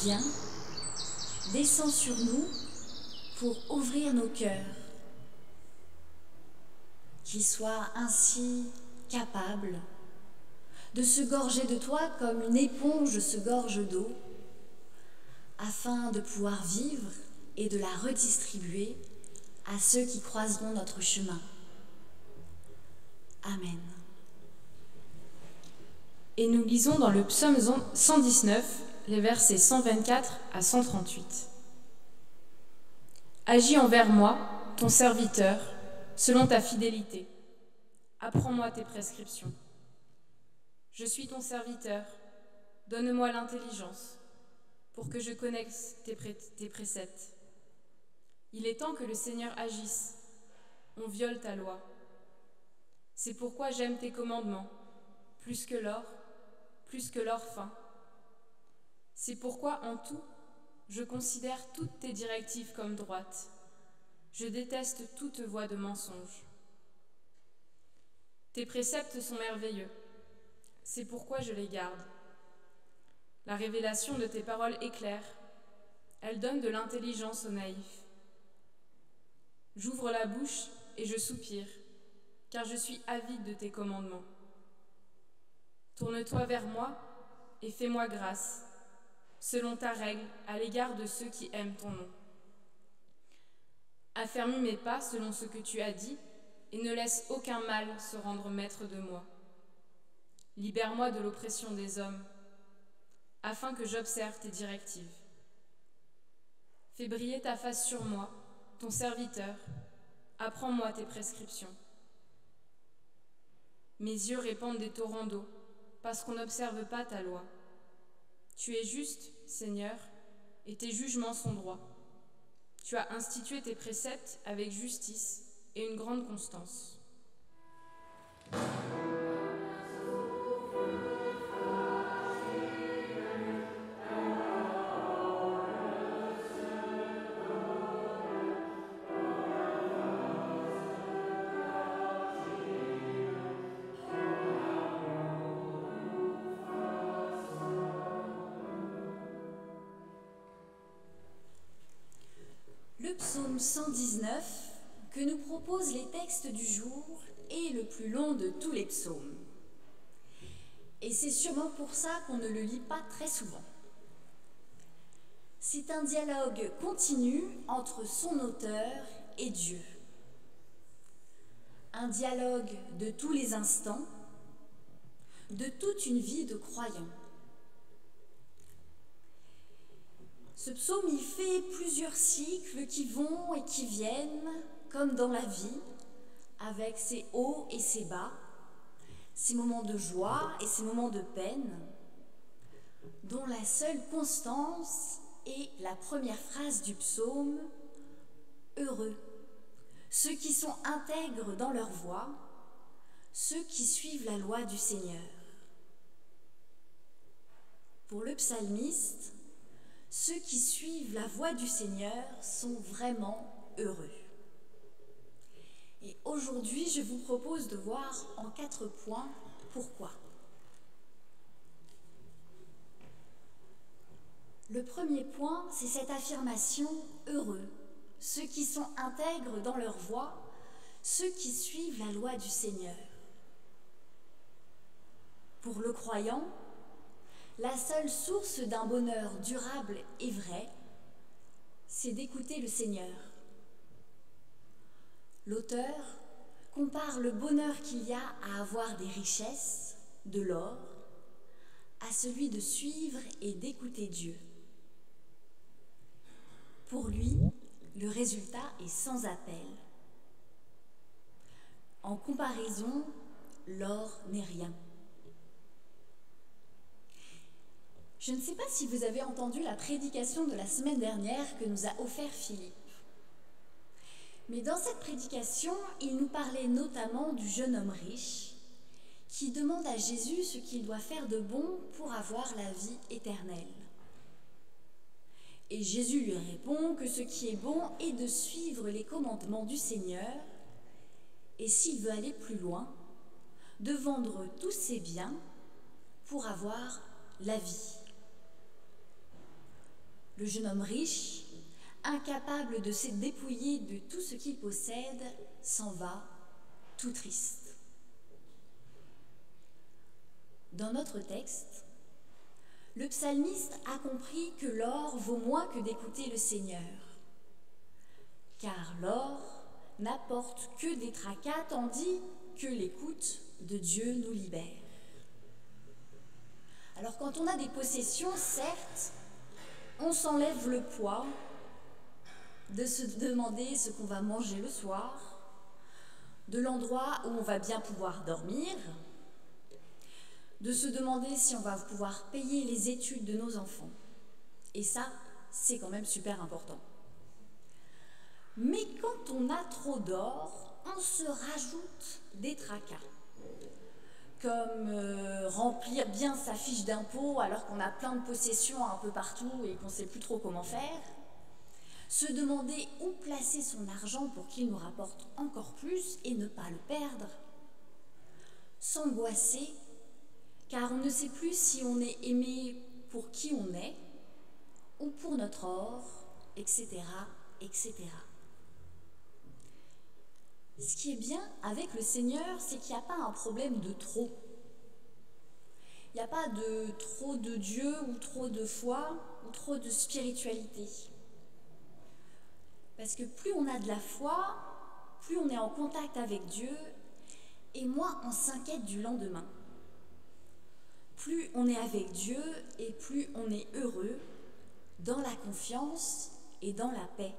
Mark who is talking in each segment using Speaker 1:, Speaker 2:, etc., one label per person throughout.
Speaker 1: viens, descends sur nous pour ouvrir nos cœurs, qu'ils soient ainsi capables de se gorger de toi comme une éponge se gorge d'eau, afin de pouvoir vivre et de la redistribuer à ceux qui croiseront notre chemin. Amen.
Speaker 2: Et nous lisons dans le psaume 119, les versets 124 à 138. Agis envers moi, ton serviteur, selon ta fidélité. Apprends-moi tes prescriptions. Je suis ton serviteur, donne-moi l'intelligence pour que je connaisse tes préceptes. Il est temps que le Seigneur agisse, on viole ta loi. C'est pourquoi j'aime tes commandements, plus que l'or fin. C'est pourquoi en tout, je considère toutes tes directives comme droites. Je déteste toute voie de mensonge. Tes préceptes sont merveilleux, c'est pourquoi je les garde. La révélation de tes paroles est claire, elle donne de l'intelligence aux naïfs. J'ouvre la bouche et je soupire, car je suis avide de tes commandements. Tourne-toi vers moi et fais-moi grâce, selon ta règle à l'égard de ceux qui aiment ton nom. Affermis mes pas selon ce que tu as dit et ne laisse aucun mal se rendre maître de moi. Libère-moi de l'oppression des hommes, afin que j'observe tes directives. Fais briller ta face sur moi, ton serviteur, apprends-moi tes prescriptions. Mes yeux répandent des torrents d'eau, parce qu'on n'observe pas ta loi. Tu es juste, Seigneur, et tes jugements sont droits. Tu as institué tes préceptes avec justice et une grande constance.
Speaker 1: Le psaume 119 que nous proposent les textes du jour est le plus long de tous les psaumes. Et c'est sûrement pour ça qu'on ne le lit pas très souvent. C'est un dialogue continu entre son auteur et Dieu. Un dialogue de tous les instants, de toute une vie de croyant. Ce psaume y fait plusieurs cycles qui vont et qui viennent, comme dans la vie, avec ses hauts et ses bas, ses moments de joie et ses moments de peine, dont la seule constance est la première phrase du psaume « Heureux, ceux qui sont intègres dans leur voie, ceux qui suivent la loi du Seigneur. » Pour le psalmiste, ceux qui suivent la voie du Seigneur sont vraiment heureux. Et aujourd'hui, je vous propose de voir en 4 points pourquoi. Le premier point, c'est cette affirmation « heureux », ceux qui sont intègres dans leur voie, ceux qui suivent la loi du Seigneur. Pour le croyant, la seule source d'un bonheur durable et vrai, c'est d'écouter le Seigneur. L'auteur compare le bonheur qu'il y a à avoir des richesses, de l'or, à celui de suivre et d'écouter Dieu. Pour lui, le résultat est sans appel. En comparaison, l'or n'est rien. Je ne sais pas si vous avez entendu la prédication de la semaine dernière que nous a offert Philippe. Mais dans cette prédication, il nous parlait notamment du jeune homme riche qui demande à Jésus ce qu'il doit faire de bon pour avoir la vie éternelle. Et Jésus lui répond que ce qui est bon est de suivre les commandements du Seigneur et s'il veut aller plus loin, de vendre tous ses biens pour avoir la vie. Le jeune homme riche, incapable de se dépouiller de tout ce qu'il possède, s'en va, tout triste. Dans notre texte, le psalmiste a compris que l'or vaut moins que d'écouter le Seigneur, car l'or n'apporte que des tracas, tandis que l'écoute de Dieu nous libère. Alors quand on a des possessions, certes, on s'enlève le poids de se demander ce qu'on va manger le soir, de l'endroit où on va bien pouvoir dormir, de se demander si on va pouvoir payer les études de nos enfants. Et ça, c'est quand même super important. Mais quand on a trop d'or, on se rajoute des tracas, comme remplir bien sa fiche d'impôt alors qu'on a plein de possessions un peu partout et qu'on ne sait plus trop comment faire, se demander où placer son argent pour qu'il nous rapporte encore plus et ne pas le perdre, s'angoisser car on ne sait plus si on est aimé pour qui on est ou pour notre or, etc., etc. Ce qui est bien avec le Seigneur, c'est qu'il n'y a pas un problème de trop. Il n'y a pas de trop de Dieu ou trop de foi ou trop de spiritualité. Parce que plus on a de la foi, plus on est en contact avec Dieu et moins on s'inquiète du lendemain. Plus on est avec Dieu et plus on est heureux dans la confiance et dans la paix.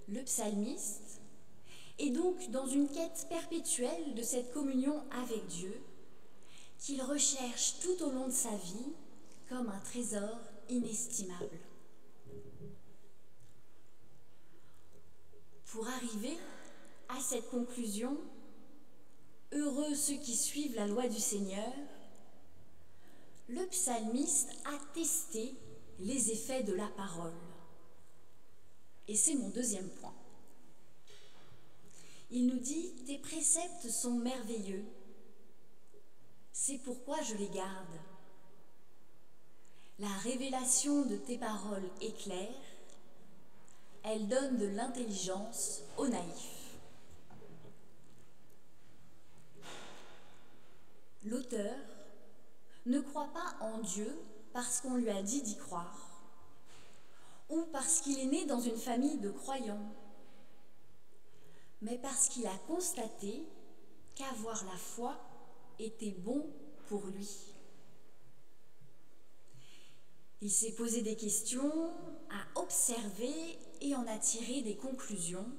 Speaker 1: Le psalmiste est donc dans une quête perpétuelle de cette communion avec Dieu qu'il recherche tout au long de sa vie comme un trésor inestimable. Pour arriver à cette conclusion, heureux ceux qui suivent la loi du Seigneur, le psalmiste a testé les effets de la parole. Et c'est mon deuxième point. Il nous dit « Tes préceptes sont merveilleux, c'est pourquoi je les garde. La révélation de tes paroles est claire, elle donne de l'intelligence aux naïfs. » L'auteur ne croit pas en Dieu parce qu'on lui a dit d'y croire, ou parce qu'il est né dans une famille de croyants, mais parce qu'il a constaté qu'avoir la foi était bon pour lui. Il s'est posé des questions, a observé et en a tiré des conclusions.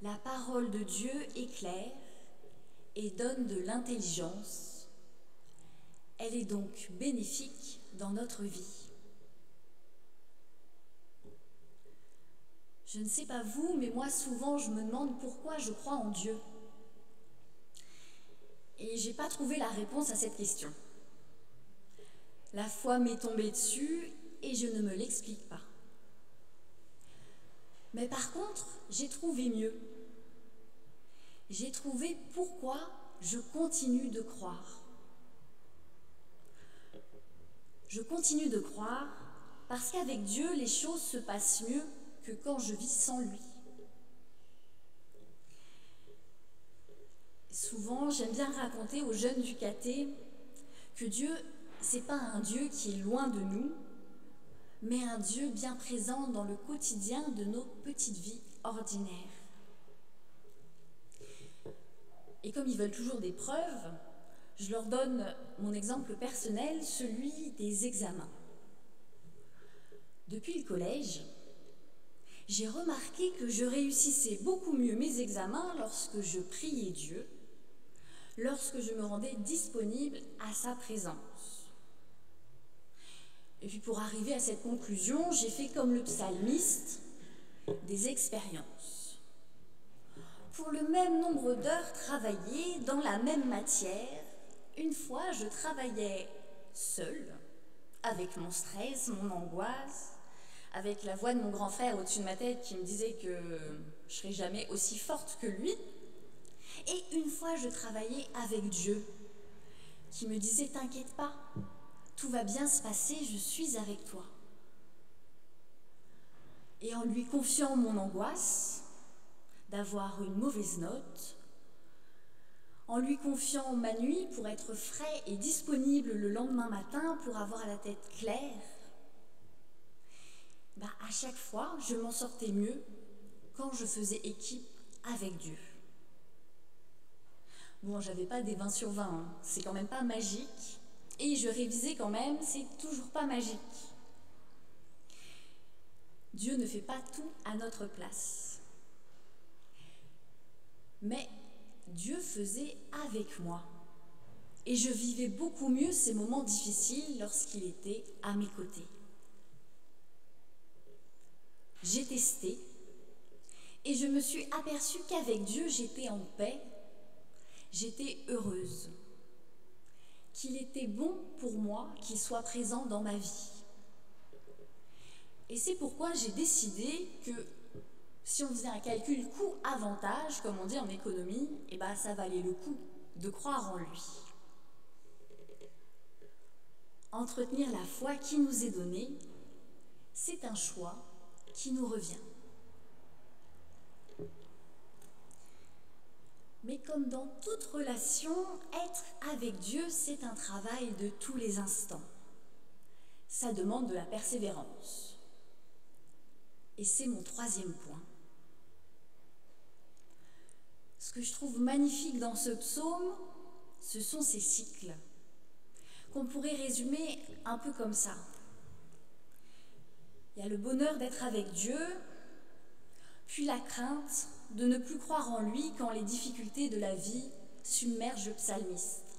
Speaker 1: La parole de Dieu est claire et donne de l'intelligence. Elle est donc bénéfique dans notre vie. Je ne sais pas vous, mais moi souvent je me demande pourquoi je crois en Dieu. Et je n'ai pas trouvé la réponse à cette question. La foi m'est tombée dessus et je ne me l'explique pas. Mais par contre, j'ai trouvé mieux. J'ai trouvé pourquoi je continue de croire. Je continue de croire parce qu'avec Dieu, les choses se passent mieux que quand je vis sans lui. Souvent, j'aime bien raconter aux jeunes du caté que Dieu, c'est pas un Dieu qui est loin de nous, mais un Dieu bien présent dans le quotidien de nos petites vies ordinaires. Et comme ils veulent toujours des preuves, je leur donne mon exemple personnel, celui des examens. Depuis le collège, j'ai remarqué que je réussissais beaucoup mieux mes examens lorsque je priais Dieu, lorsque je me rendais disponible à sa présence. Et puis pour arriver à cette conclusion, j'ai fait comme le psalmiste, des expériences. Pour le même nombre d'heures travaillées dans la même matière, une fois je travaillais seule, avec mon stress, mon angoisse, avec la voix de mon grand frère au-dessus de ma tête qui me disait que je serais jamais aussi forte que lui. Et une fois, je travaillais avec Dieu, qui me disait « T'inquiète pas, tout va bien se passer, je suis avec toi. Et en lui confiant mon angoisse d'avoir une mauvaise note, en lui confiant ma nuit pour être frais et disponible le lendemain matin pour avoir la tête claire, à chaque fois, je m'en sortais mieux quand je faisais équipe avec Dieu. Bon, j'avais pas des 20 sur 20, hein. C'est quand même pas magique. Et je révisais quand même, c'est toujours pas magique. Dieu ne fait pas tout à notre place. Mais Dieu faisait avec moi. Et je vivais beaucoup mieux ces moments difficiles lorsqu'il était à mes côtés. J'ai testé et je me suis aperçue qu'avec Dieu, j'étais en paix, j'étais heureuse, qu'il était bon pour moi qu'il soit présent dans ma vie. Et c'est pourquoi j'ai décidé que si on faisait un calcul coût-avantage, comme on dit en économie, ça valait le coup de croire en lui. Entretenir la foi qui nous est donnée, c'est un choix qui nous revient. Mais comme dans toute relation, être avec Dieu, c'est un travail de tous les instants. Ça demande de la persévérance. Et c'est mon troisième point. Ce que je trouve magnifique dans ce psaume, ce sont ces cycles, qu'on pourrait résumer un peu comme ça. Il y a le bonheur d'être avec Dieu, puis la crainte de ne plus croire en lui quand les difficultés de la vie submergent le psalmiste.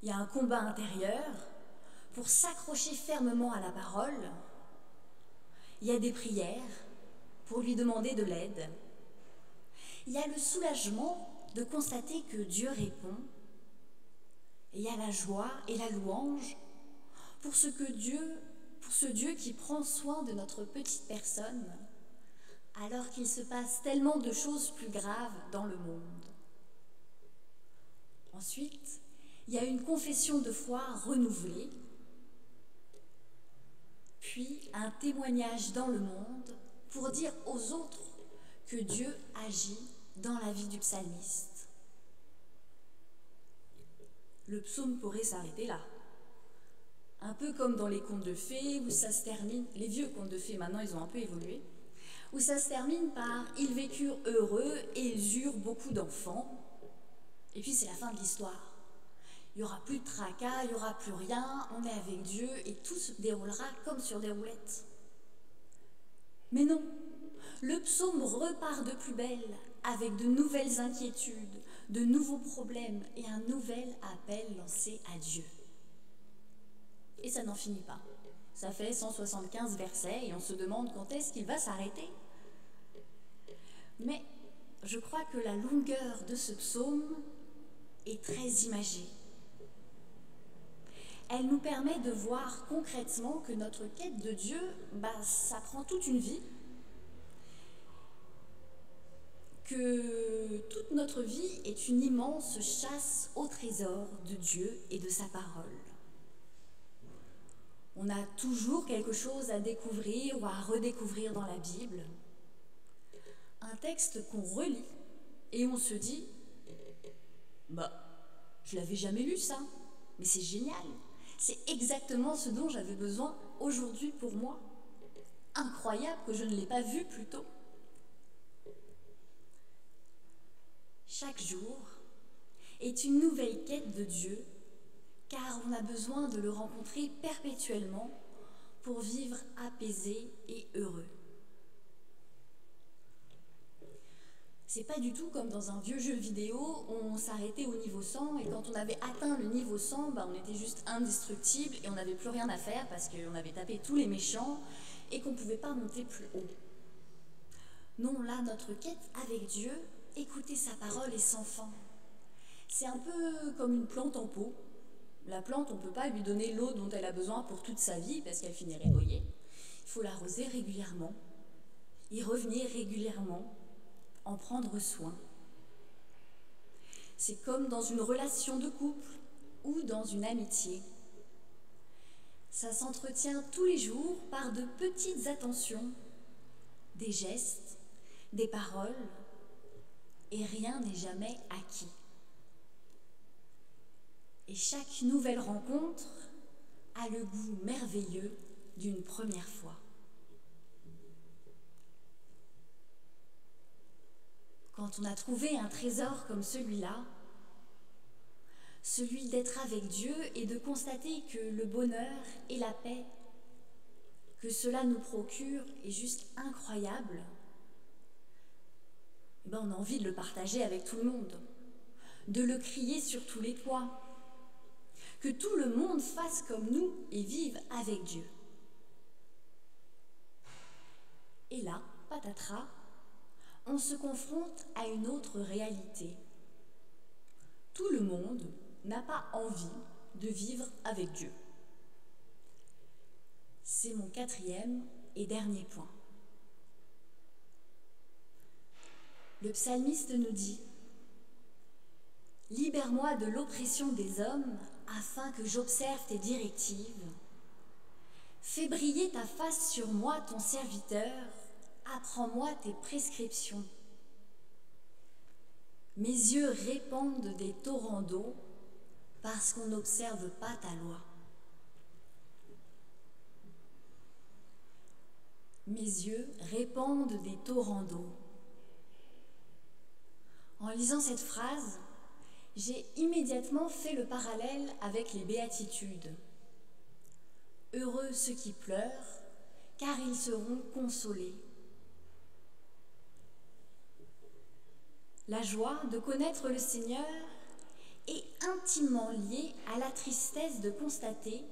Speaker 1: Il y a un combat intérieur pour s'accrocher fermement à la parole. Il y a des prières pour lui demander de l'aide. Il y a le soulagement de constater que Dieu répond. Et il y a la joie et la louange pour ce Dieu qui prend soin de notre petite personne, alors qu'il se passe tellement de choses plus graves dans le monde. Ensuite, il y a une confession de foi renouvelée, puis un témoignage dans le monde pour dire aux autres que Dieu agit dans la vie du psalmiste. Le psaume pourrait s'arrêter là. Un peu comme dans les contes de fées, où ça se termine, les vieux contes de fées maintenant ils ont un peu évolué, où ça se termine par « ils vécurent heureux et ils eurent beaucoup d'enfants ». Et puis c'est la fin de l'histoire. Il n'y aura plus de tracas, il n'y aura plus rien, on est avec Dieu et tout se déroulera comme sur des roulettes. Mais non, le psaume repart de plus belle, avec de nouvelles inquiétudes, de nouveaux problèmes et un nouvel appel lancé à Dieu. Et ça n'en finit pas. Ça fait 175 versets et on se demande quand est-ce qu'il va s'arrêter. Mais je crois que la longueur de ce psaume est très imagée. Elle nous permet de voir concrètement que notre quête de Dieu, ça prend toute une vie, que toute notre vie est une immense chasse au trésor de Dieu et de sa parole. On a toujours quelque chose à découvrir ou à redécouvrir dans la Bible. Un texte qu'on relit et on se dit « je l'avais jamais lu ça, mais c'est génial, c'est exactement ce dont j'avais besoin aujourd'hui pour moi. Incroyable que je ne l'ai pas vu plus tôt. » Chaque jour est une nouvelle quête de Dieu, car on a besoin de le rencontrer perpétuellement pour vivre apaisé et heureux. C'est pas du tout comme dans un vieux jeu vidéo où on s'arrêtait au niveau 100 et quand on avait atteint le niveau 100, on était juste indestructible et on n'avait plus rien à faire parce qu'on avait tapé tous les méchants et qu'on ne pouvait pas monter plus haut. Non, là, notre quête avec Dieu, écouter sa parole est sans fin. C'est un peu comme une plante en pot. La plante, on ne peut pas lui donner l'eau dont elle a besoin pour toute sa vie parce qu'elle finirait noyée. Il faut l'arroser régulièrement, y revenir régulièrement, en prendre soin. C'est comme dans une relation de couple ou dans une amitié. Ça s'entretient tous les jours par de petites attentions, des gestes, des paroles, et rien n'est jamais acquis. Et chaque nouvelle rencontre a le goût merveilleux d'une première fois. Quand on a trouvé un trésor comme celui-là, celui d'être avec Dieu et de constater que le bonheur et la paix que cela nous procure est juste incroyable, on a envie de le partager avec tout le monde, de le crier sur tous les toits, que tout le monde fasse comme nous et vive avec Dieu. Et là, patatras, on se confronte à une autre réalité. Tout le monde n'a pas envie de vivre avec Dieu. C'est mon 4e et dernier point. Le psalmiste nous dit « Libère-moi de l'oppression des hommes afin que j'observe tes directives. Fais briller ta face sur moi, ton serviteur, apprends-moi tes prescriptions. Mes yeux répandent des torrents d'eau parce qu'on n'observe pas ta loi. Mes yeux répandent des torrents d'eau. » En lisant cette phrase, j'ai immédiatement fait le parallèle avec les béatitudes. Heureux ceux qui pleurent, car ils seront consolés. La joie de connaître le Seigneur est intimement liée à la tristesse de constater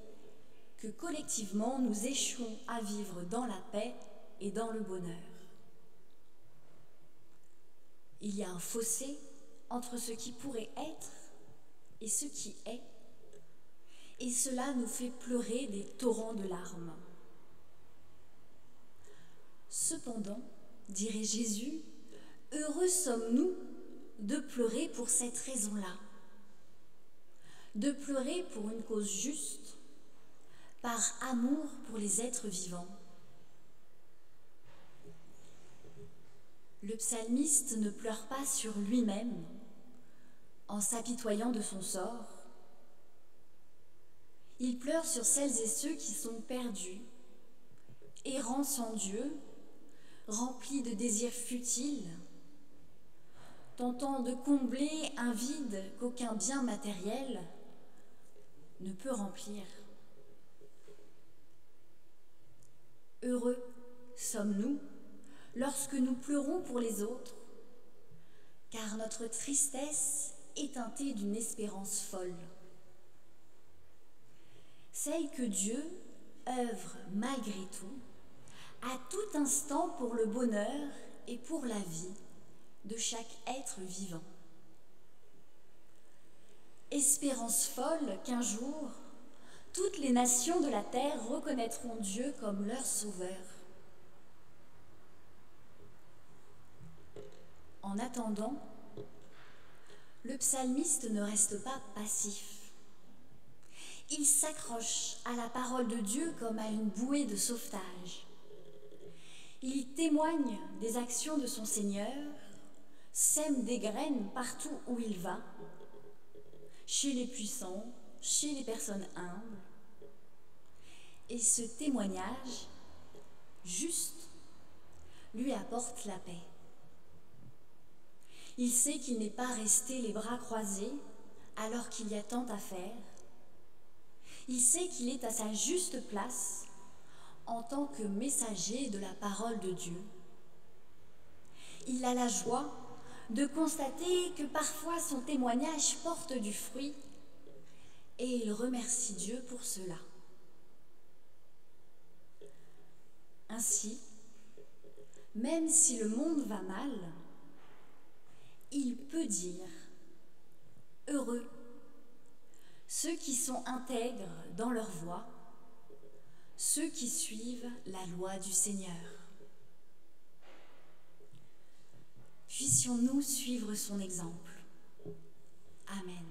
Speaker 1: que collectivement nous échouons à vivre dans la paix et dans le bonheur. Il y a un fossé entre ce qui pourrait être et ce qui est, et cela nous fait pleurer des torrents de larmes. Cependant, dirait Jésus, heureux sommes-nous de pleurer pour cette raison-là, de pleurer pour une cause juste, par amour pour les êtres vivants. Le psalmiste ne pleure pas sur lui-même en s'apitoyant de son sort. Il pleure sur celles et ceux qui sont perdus, errants sans Dieu, remplis de désirs futiles, tentant de combler un vide qu'aucun bien matériel ne peut remplir. Heureux sommes-nous lorsque nous pleurons pour les autres, car notre tristesse est teintée d'une espérance folle. Celle que Dieu œuvre malgré tout, à tout instant pour le bonheur et pour la vie de chaque être vivant. Espérance folle qu'un jour, toutes les nations de la terre reconnaîtront Dieu comme leur sauveur. En attendant, le psalmiste ne reste pas passif. Il s'accroche à la parole de Dieu comme à une bouée de sauvetage. Il témoigne des actions de son Seigneur, sème des graines partout où il va, chez les puissants, chez les personnes humbles. Et ce témoignage, juste, lui apporte la paix. Il sait qu'il n'est pas resté les bras croisés alors qu'il y a tant à faire. Il sait qu'il est à sa juste place en tant que messager de la parole de Dieu. Il a la joie de constater que parfois son témoignage porte du fruit et il remercie Dieu pour cela. Ainsi, même si le monde va mal, il peut dire « Heureux ceux qui sont intègres dans leur voie, ceux qui suivent la loi du Seigneur. » Puissions-nous suivre son exemple. Amen.